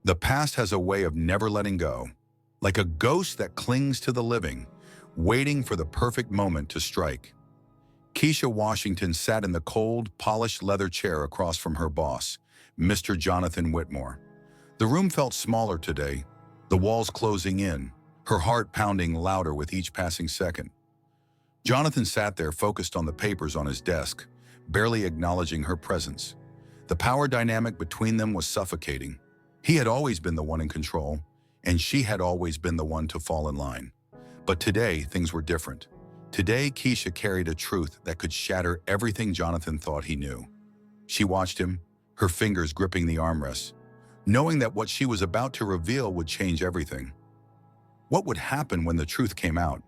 The past has a way of never letting go, like a ghost that clings to the living, waiting for the perfect moment to strike. Keisha Washington sat in the cold, polished leather chair across from her boss, Mr. Jonathan Whitmore. The room felt smaller today, the walls closing in, her heart pounding louder with each passing second. Jonathan sat there focused on the papers on his desk, barely acknowledging her presence. The power dynamic between them was suffocating. He had always been the one in control, and she had always been the one to fall in line. But today, things were different. Today, Keisha carried a truth that could shatter everything Jonathan thought he knew. She watched him, her fingers gripping the armrests, knowing that what she was about to reveal would change everything. What would happen when the truth came out?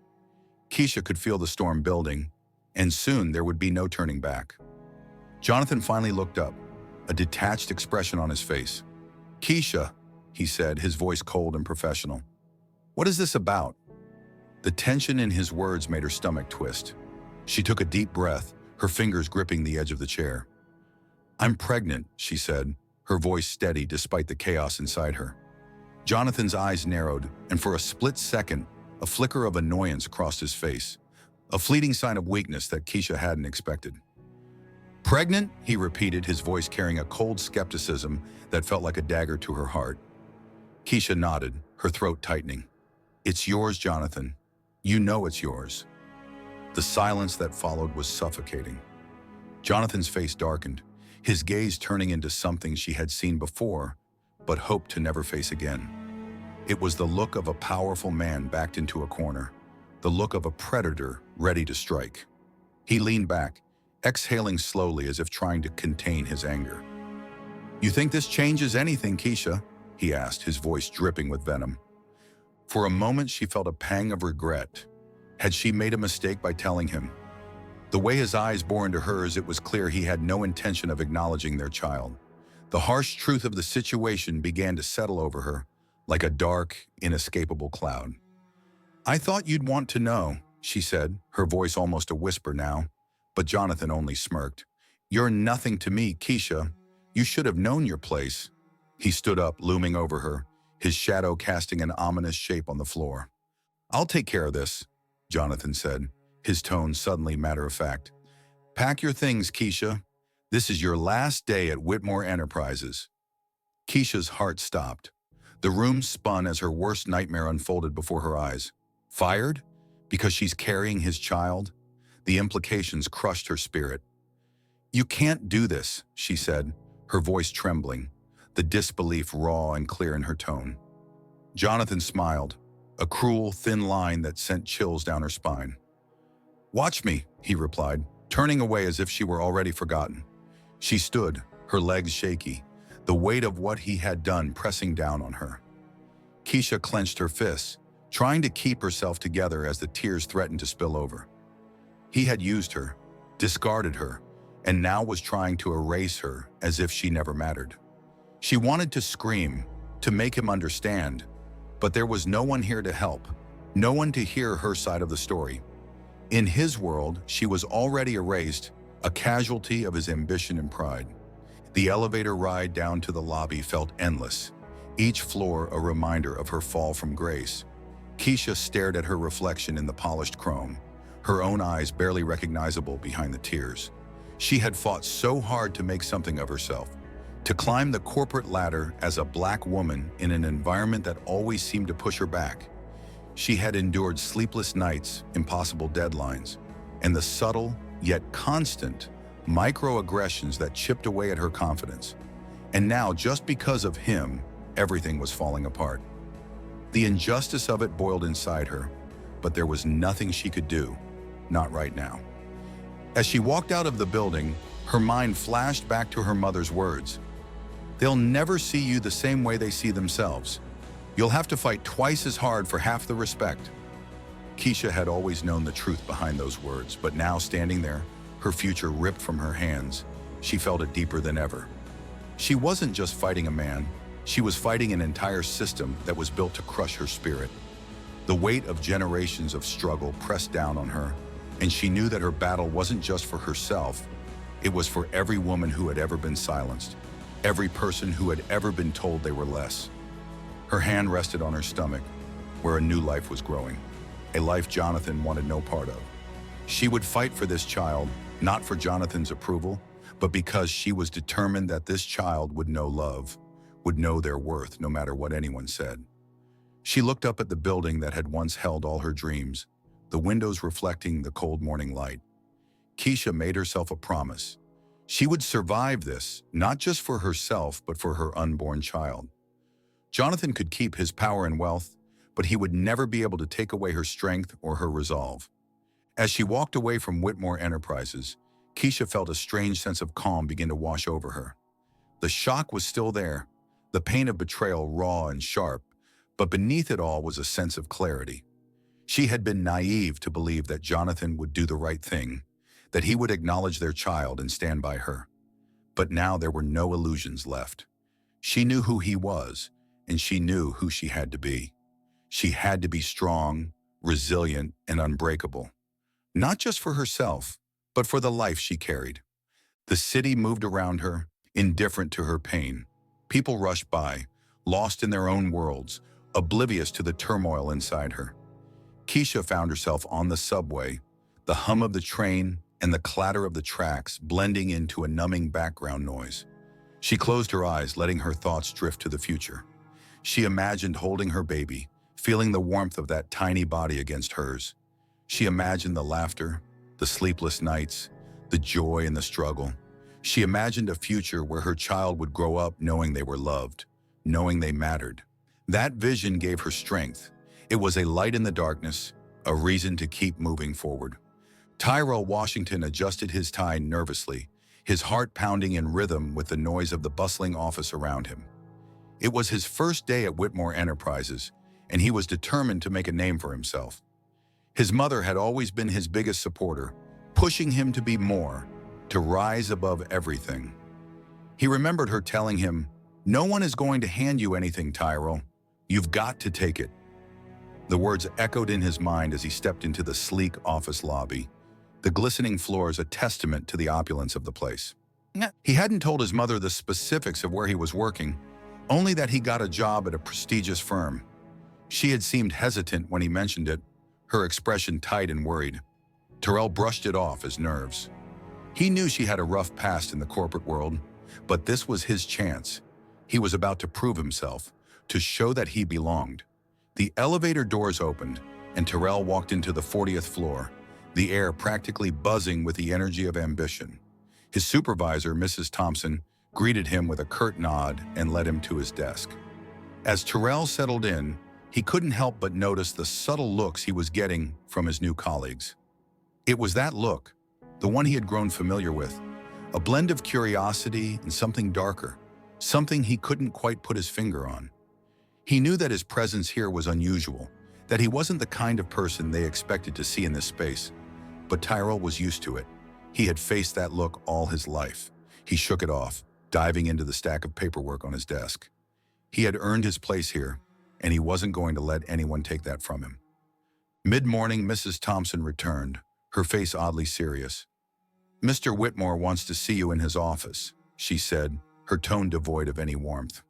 Keisha could feel the storm building, and soon there would be no turning back. Jonathan finally looked up, a detached expression on his face. "Keisha," he said, his voice cold and professional. "What is this about?" The tension in his words made her stomach twist. She took a deep breath, her fingers gripping the edge of the chair. "I'm pregnant," she said, her voice steady despite the chaos inside her. Jonathan's eyes narrowed, and for a split second, a flicker of annoyance crossed his face, a fleeting sign of weakness that Keisha hadn't expected. "Pregnant?" he repeated, his voice carrying a cold skepticism that felt like a dagger to her heart. Keisha nodded, her throat tightening. "It's yours, Jonathan. You know it's yours." The silence that followed was suffocating. Jonathan's face darkened, his gaze turning into something she had seen before, but hoped to never face again. It was the look of a powerful man backed into a corner, the look of a predator ready to strike. He leaned back, exhaling slowly as if trying to contain his anger. "You think this changes anything, Keisha?" he asked, his voice dripping with venom. For a moment, she felt a pang of regret. Had she made a mistake by telling him? The way his eyes bore into hers, it was clear he had no intention of acknowledging their child. The harsh truth of the situation began to settle over her, like a dark, inescapable cloud. "I thought you'd want to know," she said, her voice almost a whisper now, but Jonathan only smirked. "You're nothing to me, Keisha. You should have known your place." He stood up, looming over her, his shadow casting an ominous shape on the floor. "I'll take care of this," Jonathan said, his tone suddenly matter-of-fact. "Pack your things, Keisha. This is your last day at Whitmore Enterprises." Keisha's heart stopped. The room spun as her worst nightmare unfolded before her eyes. Fired? Because she's carrying his child? The implications crushed her spirit. "You can't do this," she said, her voice trembling, the disbelief raw and clear in her tone. Jonathan smiled, a cruel, thin line that sent chills down her spine. "Watch me," he replied, turning away as if she were already forgotten. She stood, her legs shaky, the weight of what he had done pressing down on her. Keisha clenched her fists, trying to keep herself together as the tears threatened to spill over. He had used her, discarded her, and now was trying to erase her as if she never mattered. She wanted to scream, to make him understand, but there was no one here to help, no one to hear her side of the story. In his world, she was already erased, a casualty of his ambition and pride. The elevator ride down to the lobby felt endless, each floor a reminder of her fall from grace. Keisha stared at her reflection in the polished chrome, her own eyes barely recognizable behind the tears. She had fought so hard to make something of herself, to climb the corporate ladder as a black woman in an environment that always seemed to push her back. She had endured sleepless nights, impossible deadlines, and the subtle, yet constant, microaggressions that chipped away at her confidence. And now, just because of him, everything was falling apart. The injustice of it boiled inside her, but there was nothing she could do, not right now. As she walked out of the building, her mind flashed back to her mother's words. "They'll never see you the same way they see themselves. You'll have to fight twice as hard for half the respect." Keisha had always known the truth behind those words, but now standing there, her future ripped from her hands, she felt it deeper than ever. She wasn't just fighting a man, she was fighting an entire system that was built to crush her spirit. The weight of generations of struggle pressed down on her, and she knew that her battle wasn't just for herself, it was for every woman who had ever been silenced, every person who had ever been told they were less. Her hand rested on her stomach, where a new life was growing, a life Jonathan wanted no part of. She would fight for this child, not for Jonathan's approval, but because she was determined that this child would know love, would know their worth no matter what anyone said. She looked up at the building that had once held all her dreams, the windows reflecting the cold morning light. Keisha made herself a promise. She would survive this, not just for herself, but for her unborn child. Jonathan could keep his power and wealth, but he would never be able to take away her strength or her resolve. As she walked away from Whitmore Enterprises, Keisha felt a strange sense of calm begin to wash over her. The shock was still there, the pain of betrayal raw and sharp, but beneath it all was a sense of clarity. She had been naive to believe that Jonathan would do the right thing, that he would acknowledge their child and stand by her. But now there were no illusions left. She knew who he was, and she knew who she had to be. She had to be strong, resilient, and unbreakable. Not just for herself, but for the life she carried. The city moved around her, indifferent to her pain. People rushed by, lost in their own worlds, oblivious to the turmoil inside her. Keisha found herself on the subway, the hum of the train and the clatter of the tracks blending into a numbing background noise. She closed her eyes, letting her thoughts drift to the future. She imagined holding her baby, feeling the warmth of that tiny body against hers. She imagined the laughter, the sleepless nights, the joy and the struggle. She imagined a future where her child would grow up knowing they were loved, knowing they mattered. That vision gave her strength. It was a light in the darkness, a reason to keep moving forward. Tyrell Washington adjusted his tie nervously, his heart pounding in rhythm with the noise of the bustling office around him. It was his first day at Whitmore Enterprises, and he was determined to make a name for himself. His mother had always been his biggest supporter, pushing him to be more, to rise above everything. He remembered her telling him, "No one is going to hand you anything, Tyrell. You've got to take it." The words echoed in his mind as he stepped into the sleek office lobby, the glistening floors a testament to the opulence of the place. He hadn't told his mother the specifics of where he was working, only that he got a job at a prestigious firm. She had seemed hesitant when he mentioned it, her expression tight and worried. Tyrell brushed it off as nerves. He knew she had a rough past in the corporate world, but this was his chance. He was about to prove himself, to show that he belonged. The elevator doors opened, and Tyrell walked into the 40th floor, the air practically buzzing with the energy of ambition. His supervisor, Mrs. Thompson, greeted him with a curt nod and led him to his desk. As Tyrell settled in, he couldn't help but notice the subtle looks he was getting from his new colleagues. It was that look, the one he had grown familiar with, a blend of curiosity and something darker, something he couldn't quite put his finger on. He knew that his presence here was unusual, that he wasn't the kind of person they expected to see in this space. But Tyrell was used to it. He had faced that look all his life. He shook it off, diving into the stack of paperwork on his desk. He had earned his place here, and he wasn't going to let anyone take that from him. Mid-morning, Mrs. Thompson returned, her face oddly serious. "Mr. Whitmore wants to see you in his office," she said, her tone devoid of any warmth.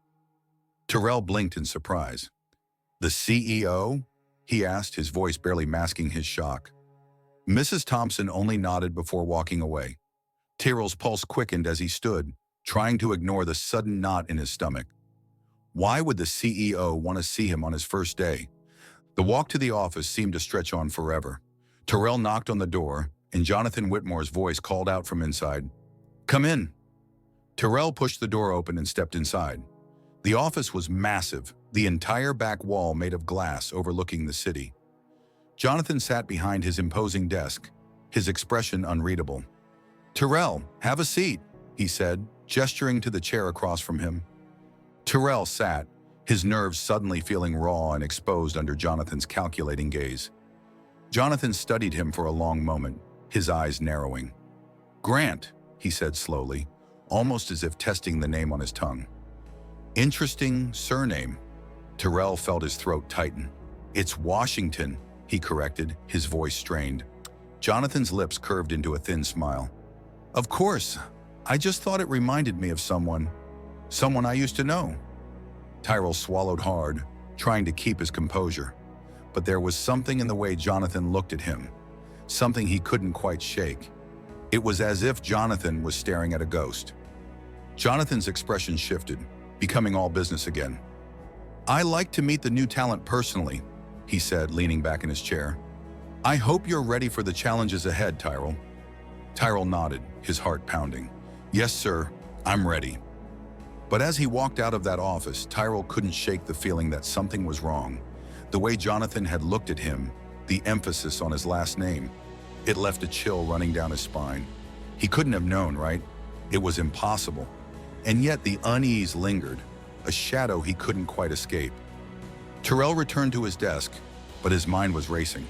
Tyrell blinked in surprise. "The CEO?" he asked, his voice barely masking his shock. Mrs. Thompson only nodded before walking away. Tyrell's pulse quickened as he stood, trying to ignore the sudden knot in his stomach. Why would the CEO want to see him on his first day? The walk to the office seemed to stretch on forever. Tyrell knocked on the door, and Jonathan Whitmore's voice called out from inside, "Come in." Tyrell pushed the door open and stepped inside. The office was massive, the entire back wall made of glass overlooking the city. Jonathan sat behind his imposing desk, his expression unreadable. "Tyrell, have a seat," he said, gesturing to the chair across from him. Tyrell sat, his nerves suddenly feeling raw and exposed under Jonathan's calculating gaze. Jonathan studied him for a long moment, his eyes narrowing. "Grant," he said slowly, almost as if testing the name on his tongue. "Interesting surname." Tyrell felt his throat tighten. "It's Washington," he corrected, his voice strained. Jonathan's lips curved into a thin smile. "Of course, I just thought it reminded me of someone I used to know." Tyrell swallowed hard, trying to keep his composure. But there was something in the way Jonathan looked at him, something he couldn't quite shake. It was as if Jonathan was staring at a ghost. Jonathan's expression shifted, becoming all business again. "I like to meet the new talent personally," he said, leaning back in his chair. "I hope you're ready for the challenges ahead, Tyrell." Tyrell nodded, his heart pounding. "Yes, sir, I'm ready." But as he walked out of that office, Tyrell couldn't shake the feeling that something was wrong. The way Jonathan had looked at him, the emphasis on his last name, it left a chill running down his spine. He couldn't have known, right? It was impossible. And yet the unease lingered, a shadow he couldn't quite escape. Tyrell returned to his desk, but his mind was racing.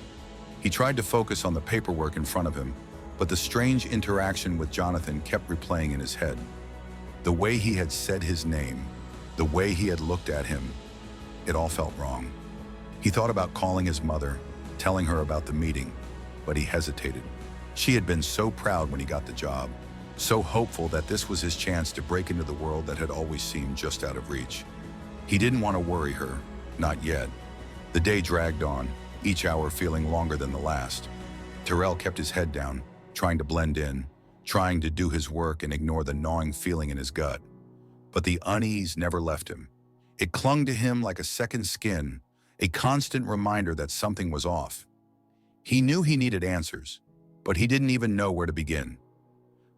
He tried to focus on the paperwork in front of him, but the strange interaction with Jonathan kept replaying in his head. The way he had said his name, the way he had looked at him, it all felt wrong. He thought about calling his mother, telling her about the meeting, but he hesitated. She had been so proud when he got the job, so hopeful that this was his chance to break into the world that had always seemed just out of reach. He didn't want to worry her, not yet. The day dragged on, each hour feeling longer than the last. Tyrell kept his head down, trying to blend in, trying to do his work and ignore the gnawing feeling in his gut. But the unease never left him. It clung to him like a second skin, a constant reminder that something was off. He knew he needed answers, but he didn't even know where to begin.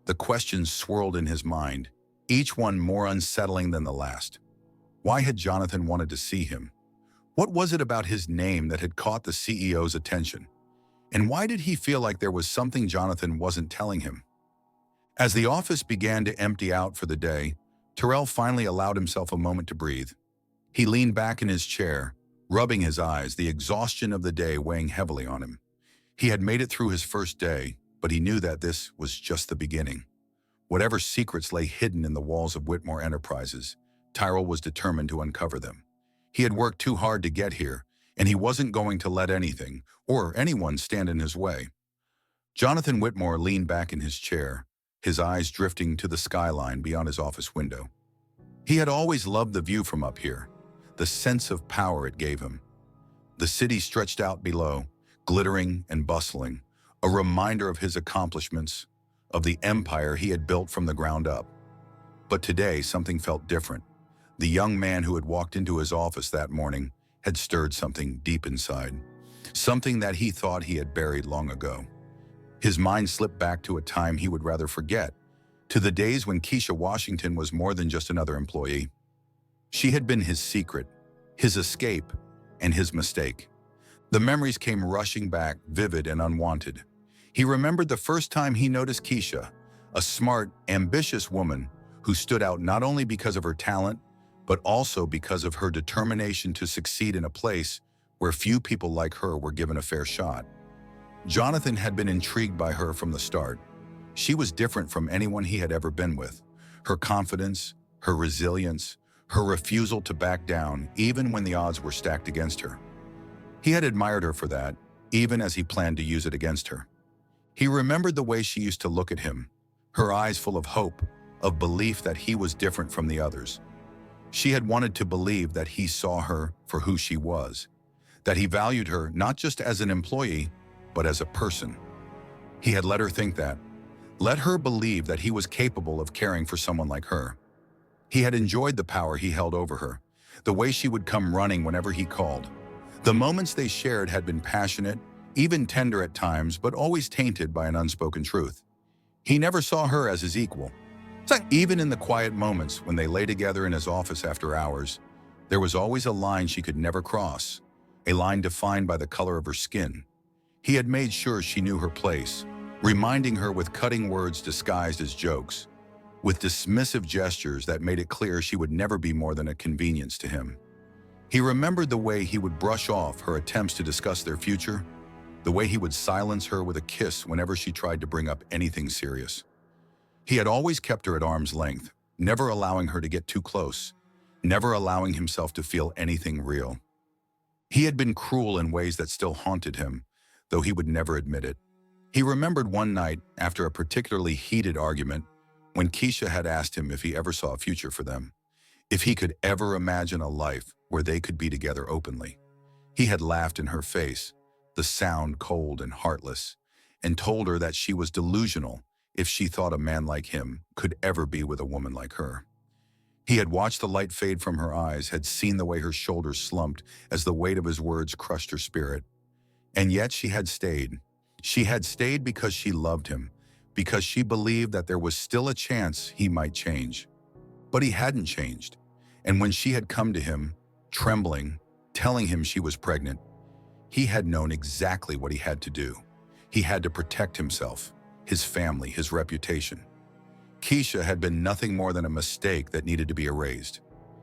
The questions swirled in his mind, each one more unsettling than the last. Why had Jonathan wanted to see him? What was it about his name that had caught the CEO's attention? And why did he feel like there was something Jonathan wasn't telling him? As the office began to empty out for the day, Tyrell finally allowed himself a moment to breathe. He leaned back in his chair, rubbing his eyes, the exhaustion of the day weighing heavily on him. He had made it through his first day, but he knew that this was just the beginning. Whatever secrets lay hidden in the walls of Whitmore Enterprises, Tyrell was determined to uncover them. He had worked too hard to get here, and he wasn't going to let anything or anyone stand in his way. Jonathan Whitmore leaned back in his chair, his eyes drifting to the skyline beyond his office window. He had always loved the view from up here, the sense of power it gave him. The city stretched out below, glittering and bustling, a reminder of his accomplishments, of the empire he had built from the ground up. But today, something felt different. The young man who had walked into his office that morning had stirred something deep inside, something that he thought he had buried long ago. His mind slipped back to a time he would rather forget, to the days when Keisha Washington was more than just another employee. She had been his secret, his escape, and his mistake. The memories came rushing back, vivid and unwanted. He remembered the first time he noticed Keisha, a smart, ambitious woman who stood out not only because of her talent, but also because of her determination to succeed in a place where few people like her were given a fair shot. Jonathan had been intrigued by her from the start. She was different from anyone he had ever been with. Her confidence, her resilience, her refusal to back down even when the odds were stacked against her. He had admired her for that, even as he planned to use it against her. He remembered the way she used to look at him, her eyes full of hope, of belief that he was different from the others. She had wanted to believe that he saw her for who she was, that he valued her not just as an employee, but as a person. He had let her think that, let her believe that he was capable of caring for someone like her. He had enjoyed the power he held over her, the way she would come running whenever he called. The moments they shared had been passionate, even tender at times, but always tainted by an unspoken truth. He never saw her as his equal. Even in the quiet moments when they lay together in his office after hours, there was always a line she could never cross, a line defined by the color of her skin. He had made sure she knew her place, reminding her with cutting words disguised as jokes, with dismissive gestures that made it clear she would never be more than a convenience to him. He remembered the way he would brush off her attempts to discuss their future, the way he would silence her with a kiss whenever she tried to bring up anything serious. He had always kept her at arm's length, never allowing her to get too close, never allowing himself to feel anything real. He had been cruel in ways that still haunted him, though he would never admit it. He remembered one night, after a particularly heated argument, when Keisha had asked him if he ever saw a future for them, If he could ever imagine a life where they could be together openly. He had laughed in her face, the sound cold and heartless, and told her that she was delusional if she thought a man like him could ever be with a woman like her. He had watched the light fade from her eyes, had seen the way her shoulders slumped as the weight of his words crushed her spirit. And yet she had stayed. She had stayed because she loved him, because she believed that there was still a chance he might change. But he hadn't changed. And when she had come to him, trembling, telling him she was pregnant, he had known exactly what he had to do. He had to protect himself, his family, his reputation. Keisha had been nothing more than a mistake that needed to be erased.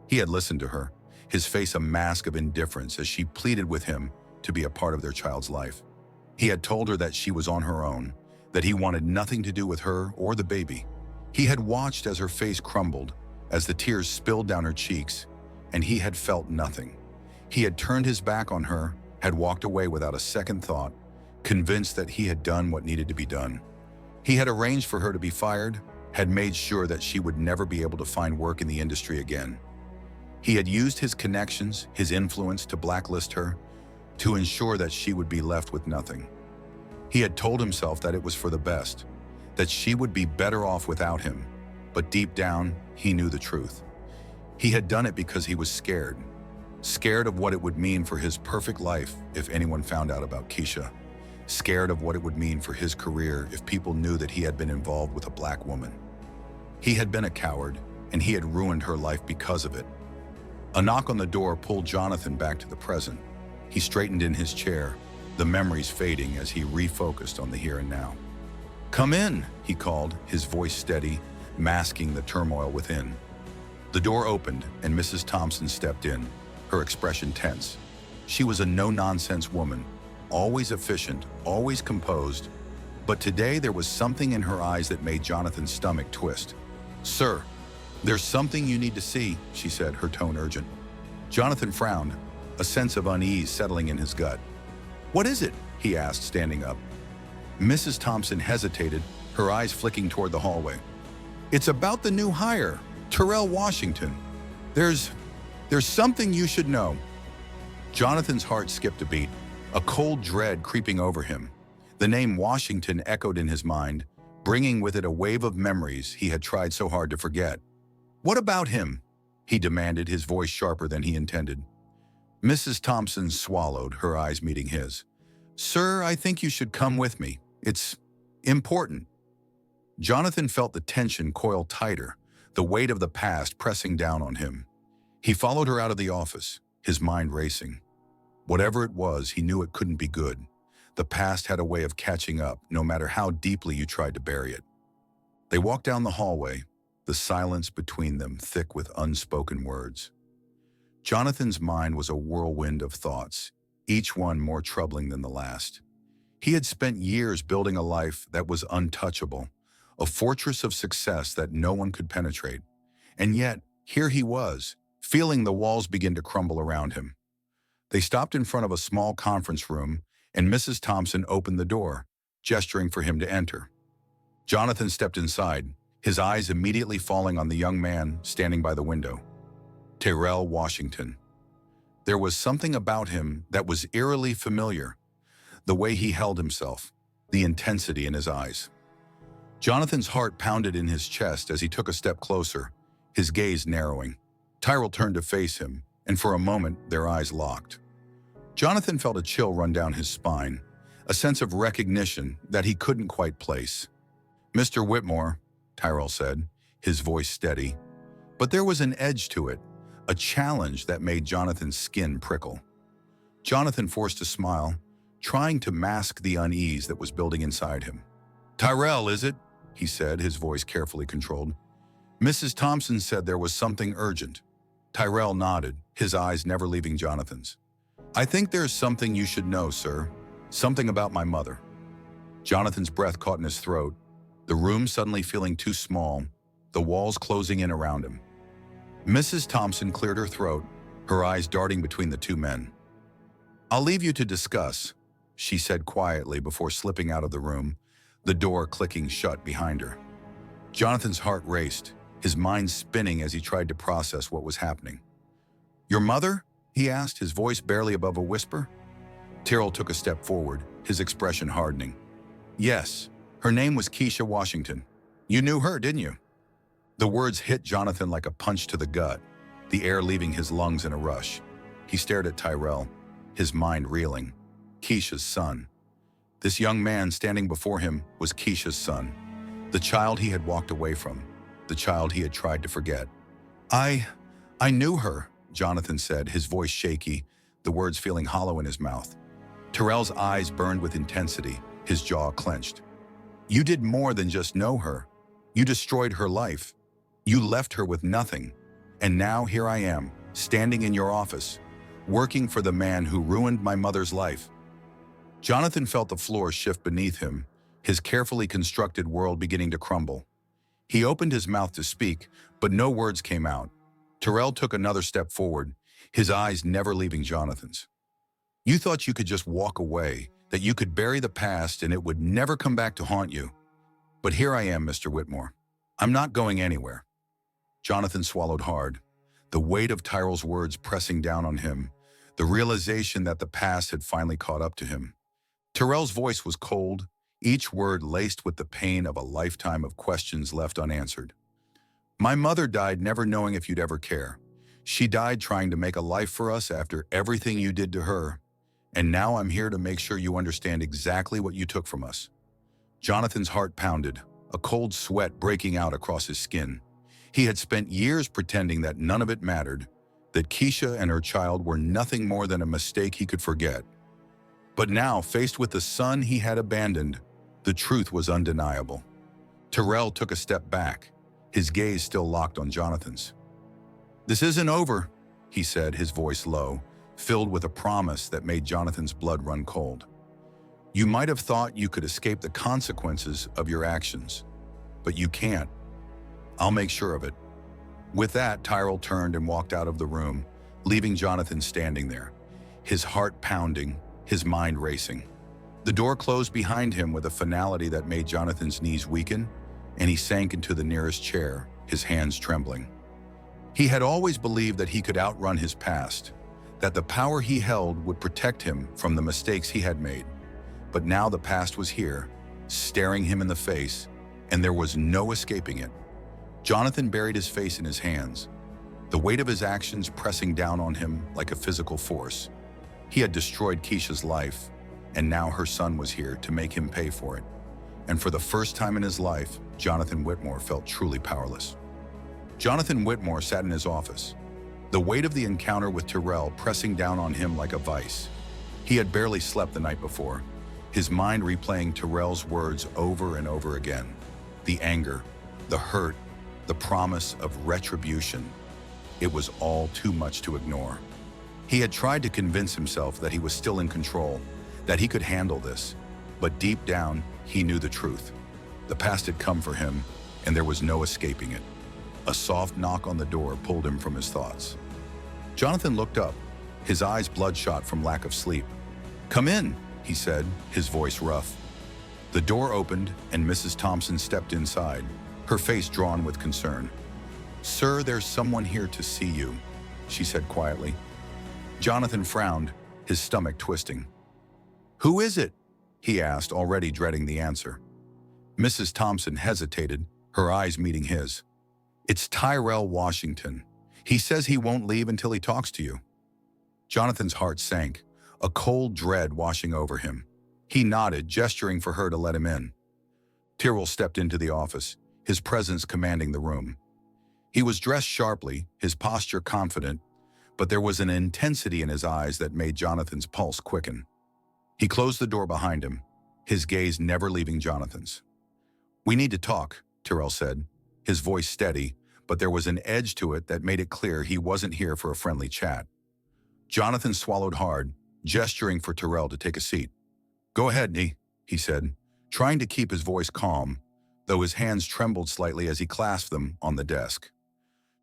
He had listened to her, his face a mask of indifference as she pleaded with him to be a part of their child's life. He had told her that she was on her own, that he wanted nothing to do with her or the baby. He had watched as her face crumbled, as the tears spilled down her cheeks, and he had felt nothing. He had turned his back on her, had walked away without a second thought, convinced that he had done what needed to be done. He had arranged for her to be fired, had made sure that she would never be able to find work in the industry again. He had used his connections, his influence to blacklist her, to ensure that she would be left with nothing. He had told himself that it was for the best, that she would be better off without him, but deep down, he knew the truth. He had done it because he was scared of what it would mean for his perfect life if anyone found out about Keisha, scared of what it would mean for his career if people knew that he had been involved with a black woman. He had been a coward, and he had ruined her life because of it. A knock on the door pulled Jonathan back to the present. He straightened in his chair, the memories fading as he refocused on the here and now. "Come in," he called, his voice steady, masking the turmoil within. The door opened, and Mrs. Thompson stepped in, her expression tense. She was a no-nonsense woman, always efficient, always composed, but today there was something in her eyes that made Jonathan's stomach twist. "Sir, there's something you need to see," she said, her tone urgent. Jonathan frowned, a sense of unease settling in his gut. "What is it?" he asked, standing up. Mrs. Thompson hesitated, her eyes flicking toward the hallway. "It's about the new hire, Tyrell Washington. There's something you should know." Jonathan's heart skipped a beat, a cold dread creeping over him. The name Washington echoed in his mind, bringing with it a wave of memories he had tried so hard to forget. "What about him?" he demanded, his voice sharper than he intended. Mrs. Thompson swallowed, her eyes meeting his. "Sir, I think you should come with me. It's important." Jonathan felt the tension coil tighter, the weight of the past pressing down on him. He followed her out of the office, his mind racing. Whatever it was, he knew it couldn't be good. The past had a way of catching up, no matter how deeply you tried to bury it. They walked down the hallway, the silence between them thick with unspoken words. Jonathan's mind was a whirlwind of thoughts, each one more troubling than the last. He had spent years building a life that was untouchable, a fortress of success that no one could penetrate. And yet, here he was, feeling the walls begin to crumble around him. They stopped in front of a small conference room, and Mrs. Thompson opened the door, gesturing for him to enter. Jonathan stepped inside, his eyes immediately falling on the young man standing by the window. Tyrell Washington. There was something about him that was eerily familiar, the way he held himself, the intensity in his eyes. Jonathan's heart pounded in his chest as he took a step closer, his gaze narrowing. Tyrell turned to face him, and for a moment their eyes locked. Jonathan felt a chill run down his spine, a sense of recognition that he couldn't quite place. "Mr. Whitmore," Tyrell said, his voice steady, but there was an edge to it, a challenge that made Jonathan's skin prickle. Jonathan forced a smile, trying to mask the unease that was building inside him. "Tyrell, is it?" he said, his voice carefully controlled. "Mrs. Thompson said there was something urgent." Tyrell nodded, his eyes never leaving Jonathan's. "I think there's something you should know, sir. Something about my mother." Jonathan's breath caught in his throat, the room suddenly feeling too small, the walls closing in around him. Mrs. Thompson cleared her throat, her eyes darting between the two men. "I'll leave you to discuss," she said quietly before slipping out of the room, the door clicking shut behind her. Jonathan's heart raced. his mind spinning as he tried to process what was happening. "Your mother?" he asked, his voice barely above a whisper. Tyrell took a step forward, his expression hardening. "Yes, her name was Keisha Washington. You knew her, didn't you?" The words hit Jonathan like a punch to the gut, the air leaving his lungs in a rush. He stared at Tyrell, his mind reeling. Keisha's son. This young man standing before him was Keisha's son, the child he had walked away from, the child he had tried to forget. I knew her," Jonathan said, his voice shaky, the words feeling hollow in his mouth. Tyrell's eyes burned with intensity, his jaw clenched. "You did more than just know her. You destroyed her life. You left her with nothing. And now here I am, standing in your office, working for the man who ruined my mother's life." Jonathan felt the floor shift beneath him, his carefully constructed world beginning to crumble. He opened his mouth to speak, but no words came out. Tyrell took another step forward, his eyes never leaving Jonathan's. "You thought you could just walk away, that you could bury the past and it would never come back to haunt you. But here I am, Mr. Whitmore. I'm not going anywhere." Jonathan swallowed hard, the weight of Tyrell's words pressing down on him, the realization that the past had finally caught up to him. Tyrell's voice was cold, each word laced with the pain of a lifetime of questions left unanswered. "My mother died never knowing if you'd ever care. She died trying to make a life for us after everything you did to her. And now I'm here to make sure you understand exactly what you took from us." Jonathan's heart pounded, a cold sweat breaking out across his skin. He had spent years pretending that none of it mattered, that Keisha and her child were nothing more than a mistake he could forget. But now, faced with the son he had abandoned, the truth was undeniable. Tyrell took a step back, his gaze still locked on Jonathan's. "This isn't over," he said, his voice low, filled with a promise that made Jonathan's blood run cold. "You might have thought you could escape the consequences of your actions, but you can't. I'll make sure of it." With that, Tyrell turned and walked out of the room, leaving Jonathan standing there, his heart pounding, his mind racing. The door closed behind him with a finality that made Jonathan's knees weaken, and he sank into the nearest chair, his hands trembling. He had always believed that he could outrun his past, that the power he held would protect him from the mistakes he had made. But now the past was here, staring him in the face, and there was no escaping it. Jonathan buried his face in his hands, the weight of his actions pressing down on him like a physical force. He had destroyed Keisha's life, and now her son was here to make him pay for it. And for the first time in his life, Jonathan Whitmore felt truly powerless. Jonathan Whitmore sat in his office, the weight of the encounter with Tyrell pressing down on him like a vice. He had barely slept the night before, his mind replaying Tyrell's words over and over again. The anger, the hurt, the promise of retribution. It was all too much to ignore. He had tried to convince himself that he was still in control, that he could handle this. But deep down, he knew the truth. The past had come for him, and there was no escaping it. A soft knock on the door pulled him from his thoughts. Jonathan looked up, his eyes bloodshot from lack of sleep. "Come in," he said, his voice rough. The door opened, and Mrs. Thompson stepped inside, her face drawn with concern. "Sir, there's someone here to see you," she said quietly. Jonathan frowned, his stomach twisting. "Who is it?" he asked, already dreading the answer. Mrs. Thompson hesitated, her eyes meeting his. "It's Tyrell Washington. He says he won't leave until he talks to you." Jonathan's heart sank, a cold dread washing over him. He nodded, gesturing for her to let him in. Tyrell stepped into the office, his presence commanding the room. He was dressed sharply, his posture confident, but there was an intensity in his eyes that made Jonathan's pulse quicken. He closed the door behind him, his gaze never leaving Jonathan's. "We need to talk," Tyrell said, his voice steady, but there was an edge to it that made it clear he wasn't here for a friendly chat. Jonathan swallowed hard, gesturing for Tyrell to take a seat. "Go ahead, he said, trying to keep his voice calm, though his hands trembled slightly as he clasped them on the desk.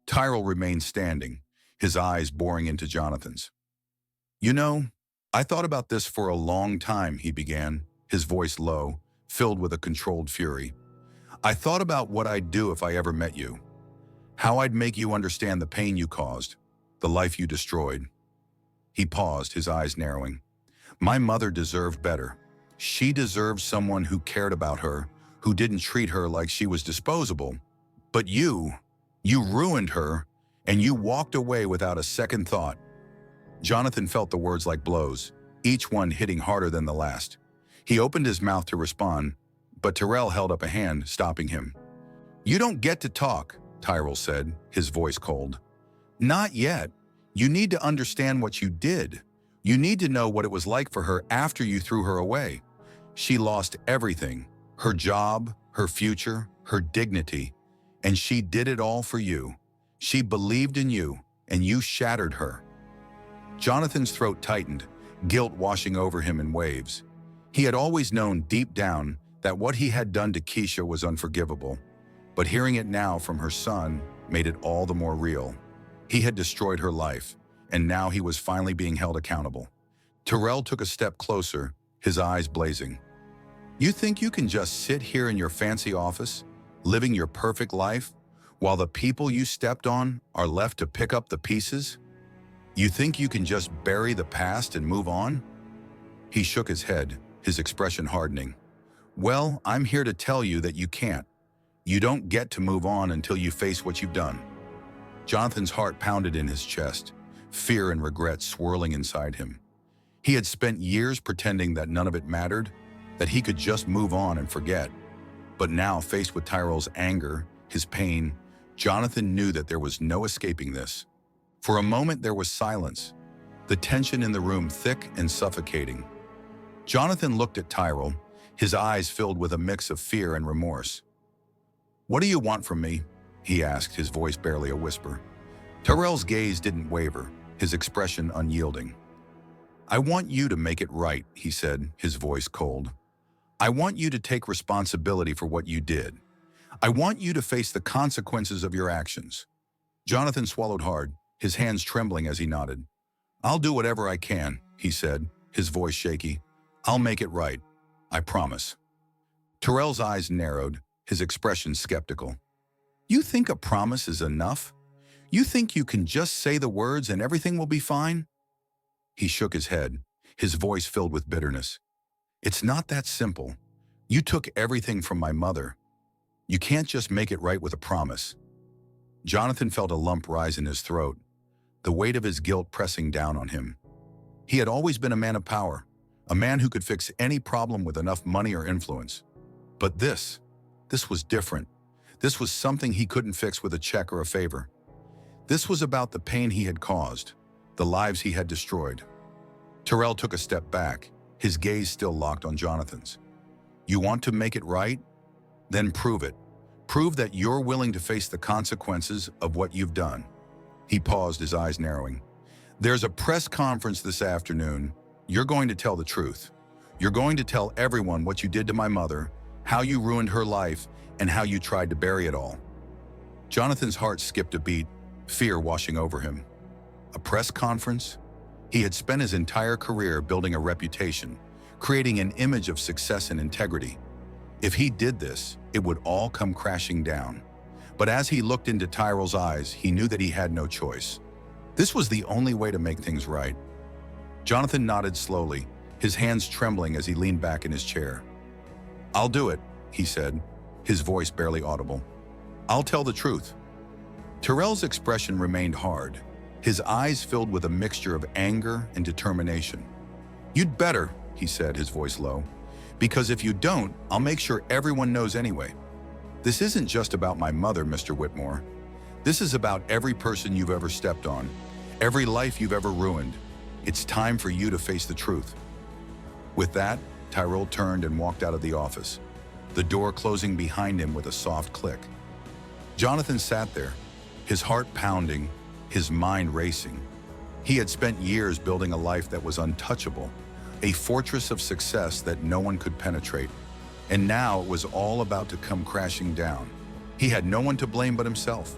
Tyrell remained standing, his eyes boring into Jonathan's. "You know, I thought about this for a long time," he began, his voice low, filled with a controlled fury. "I thought about what I'd do if I ever met you. How I'd make you understand the pain you caused, the life you destroyed. He paused, his eyes narrowing. My mother deserved better. She deserved someone who cared about her, who didn't treat her like she was disposable. But you ruined her, and you walked away without a second thought. Jonathan felt the words like blows, each one hitting harder than the last. He opened his mouth to respond, but Tyrell held up a hand, stopping him. You don't get to talk, Tyrell said, his voice cold. Not yet. You need to understand what you did. You need to know what it was like for her after you threw her away. She lost everything, her job, her future, her dignity, and she did it all for you. She believed in you, and you shattered her. Jonathan's throat tightened, guilt washing over him in waves. He had always known deep down that what he had done to Keisha was unforgivable, but hearing it now from her son made it all the more real. He had destroyed her life, and now he was finally being held accountable. Tyrell took a step closer, his eyes blazing. You think you can just sit here in your fancy office, living your perfect life, while the people you stepped on are left to pick up the pieces? You think you can just bury the past and move on? He shook his head, his expression hardening. Well, I'm here to tell you that you can't. You don't get to move on until you face what you've done. Jonathan's heart pounded in his chest, fear and regret swirling inside him. He had spent years pretending that none of it mattered, that he could just move on and forget. But now, faced with Tyrell's anger, his pain, Jonathan knew that there was no escaping this. For a moment, there was silence, the tension in the room thick and suffocating. Jonathan looked at Tyrell, his eyes filled with a mix of fear and remorse. What do you want from me? He asked, his voice barely a whisper. Tyrell's gaze didn't waver, his expression unyielding. I want you to make it right, he said, his voice cold. I want you to take responsibility for what you did. I want you to face the consequences of your actions. Jonathan swallowed hard, his hands trembling as he nodded. I'll do whatever I can, he said, his voice shaky. I'll make it right. I promise. Tyrell's eyes narrowed, his expression skeptical. You think a promise is enough? You think you can just say the words and everything will be fine? He shook his head, his voice filled with bitterness. It's not that simple. You took everything from my mother. You can't just make it right with a promise. Jonathan felt a lump rise in his throat, the weight of his guilt pressing down on him. He had always been a man of power, a man who could fix any problem with enough money or influence. But this was different. This was something he couldn't fix with a check or a favor. This was about the pain he had caused, the lives he had destroyed. Tyrell took a step back, his gaze still locked on Jonathan's. You want to make it right? Then prove it. Prove that you're willing to face the consequences of what you've done. He paused, his eyes narrowing. There's a press conference this afternoon. You're going to tell the truth. You're going to tell everyone what you did to my mother, how you ruined her life, and how you tried to bury it all. Jonathan's heart skipped a beat, fear washing over him. A press conference? He had spent his entire career building a reputation, creating an image of success and integrity. If he did this, it would all come crashing down. But as he looked into Tyrell's eyes, he knew that he had no choice. This was the only way to make things right. Jonathan nodded slowly, his hands trembling as he leaned back in his chair. I'll do it, he said, his voice barely audible. I'll tell the truth. Tyrell's expression remained hard, his eyes filled with a mixture of anger and determination. You'd better, he said, his voice low, because if you don't, I'll make sure everyone knows anyway. This isn't just about my mother, Mr. Whitmore. This is about every person you've ever stepped on, every life you've ever ruined. It's time for you to face the truth. With that, Tyrell turned and walked out of the office, the door closing behind him with a soft click. Jonathan sat there, his heart pounding, his mind racing. He had spent years building a life that was untouchable, a fortress of success that no one could penetrate. And now it was all about to come crashing down. He had no one to blame but himself.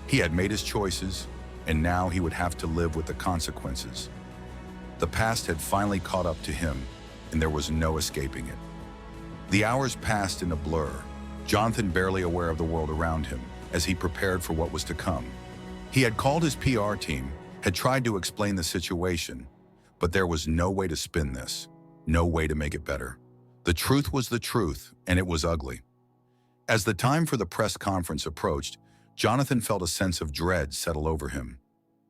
He had made his choices, and now he would have to live with the consequences. The past had finally caught up to him, and there was no escaping it. The hours passed in a blur, Jonathan barely aware of the world around him, as he prepared for what was to come. He had called his PR team, had tried to explain the situation, but there was no way to spin this, no way to make it better. The truth was the truth, and it was ugly. As the time for the press conference approached, Jonathan felt a sense of dread settle over him.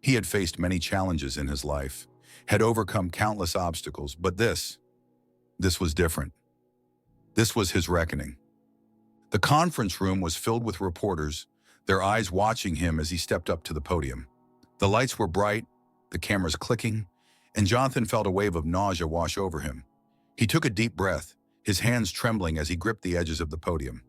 He had faced many challenges in his life, had overcome countless obstacles, but this was different. This was his reckoning. The conference room was filled with reporters, their eyes watching him as he stepped up to the podium. The lights were bright, the cameras clicking, and Jonathan felt a wave of nausea wash over him. He took a deep breath, his hands trembling as he gripped the edges of the podium.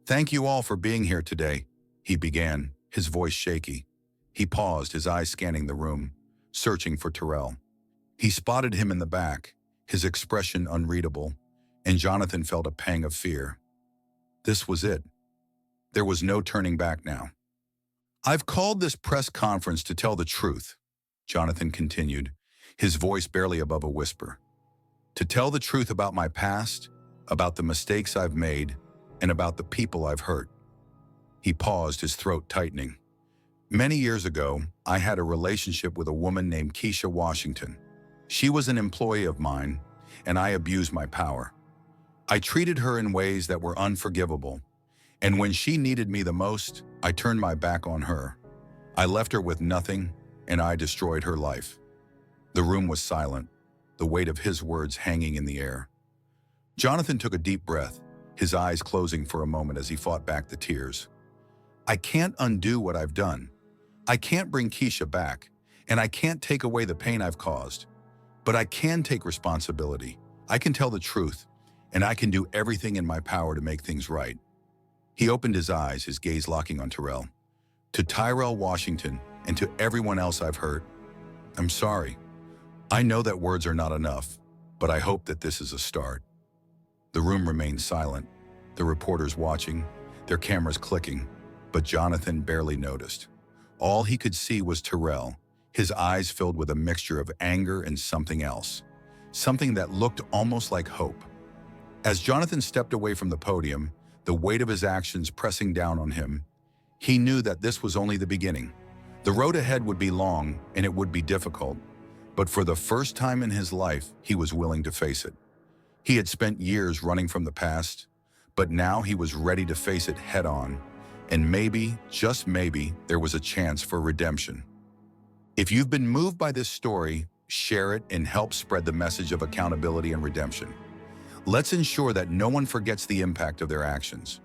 "Thank you all for being here today," he began, his voice shaky. He paused, his eyes scanning the room, searching for Tyrell. He spotted him in the back, his expression unreadable, and Jonathan felt a pang of fear. This was it. There was no turning back now. "I've called this press conference to tell the truth," Jonathan continued, his voice barely above a whisper. "To tell the truth about my past, about the mistakes I've made, and about the people I've hurt." He paused, his throat tightening. "Many years ago, I had a relationship with a woman named Keisha Washington. She was an employee of mine, and I abused my power. I treated her in ways that were unforgivable, and when she needed me the most, I turned my back on her. I left her with nothing, and I destroyed her life." The room was silent, the weight of his words hanging in the air. Jonathan took a deep breath, his eyes closing for a moment as he fought back the tears. "I can't undo what I've done. I can't bring Keisha back, and I can't take away the pain I've caused. But I can take responsibility. I can tell the truth, and I can do everything in my power to make things right." He opened his eyes, his gaze locking on Tyrell. "To Tyrell Washington, and to everyone else I've hurt, I'm sorry. I know that words are not enough, but I hope that this is a start." The room remained silent, the reporters watching, their cameras clicking, but Jonathan barely noticed. All he could see was Tyrell, his eyes filled with a mixture of anger and something else, something that looked almost like hope. As Jonathan stepped away from the podium, the weight of his actions pressing down on him, he knew that this was only the beginning. The road ahead would be long and it would be difficult, but for the first time in his life, he was willing to face it. He had spent years running from the past, but now he was ready to face it head-on, and maybe, just maybe, there was a chance for redemption. If you've been moved by this story, share it and help spread the message of accountability and redemption. Let's ensure that no one forgets the impact of their actions.